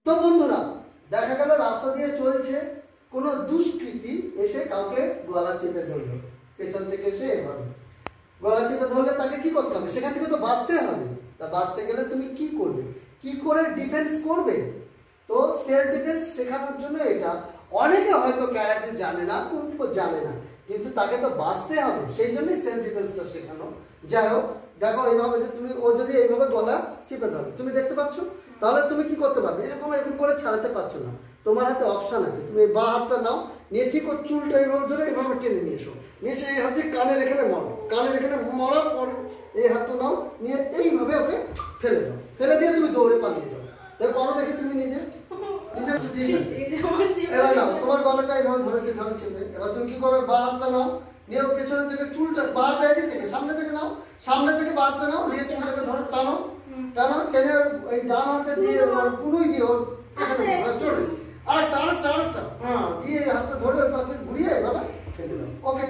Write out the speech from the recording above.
তো বন্ধুরা, দেখা গেল রাস্তা দিয়ে চলছে, কোনো দুষ্কৃতী এসে কাউকে গলা চেপে ধরলো, পেছন থেকে এসে এভাবে গলা চেপে ধরলে তাকে কি করতে হবে? সেখান থেকে তো বাঁচতে হবে। তা বাঁচতে গেলে তুমি কি করবে, কি করে ডিফেন্স করবে? তো সেলফ ডিফেন্স শেখানোর জন্য এটা। অনেকে হয়তো ক্যারাটে জানে না, কুম্ফু জানে না, কিন্তু তাকে তো বাঁচতে হবে, সেই জন্যই সেলফ ডিফেন্সটা শেখানো। যাই হোক, দেখো এইভাবে যে তুমি, ও যদি এইভাবে গলা চেপে ধরে, তুমি দেখতে পাচ্ছ, তাহলে তুমি কি করতে পারবে? এরকম এরকম করে ছাড়াতে পারছো না, তোমার হাতে অপশন আছে। তুমি বা হাতটা নাও, নিয়ে ঠিক ওর চুলটা এইভাবে ধরে এইভাবে টেনে নিয়ে এসো, নিয়ে এসে এই হাতে কানের এখানে মারো, কানের এখানে মারার পরে এই হাতটা নাও, নিয়ে এইভাবে ওকে ফেলে দাও, ফেলে দিয়ে তুমি দৌড়ে পালিয়ে যাও। দেখো করো দেখি তুমি নিজে এবার নাও, তোমার গলাটা এইভাবে ধরেছে, এবার তুমি কি করবে? বা হাতটা নাও, নিয়ে পেছনে থেকে চুলটা, বা হাতটা এদিক থেকে সামনে থেকে নাও, সামনে থেকে বা হাতটা নাও, নিয়ে চুলটাকে ধরে টানো, টানো, টেনে এই ডান হাতে দিয়ে পুনুই দিয়ে ওর চড়ে, আর টানো টানো টানো, হ্যাঁ, দিয়ে হাতটা ধরে ওই পাশে ঘুরিয়ে এভাবে ফেলে দাও। ওকে।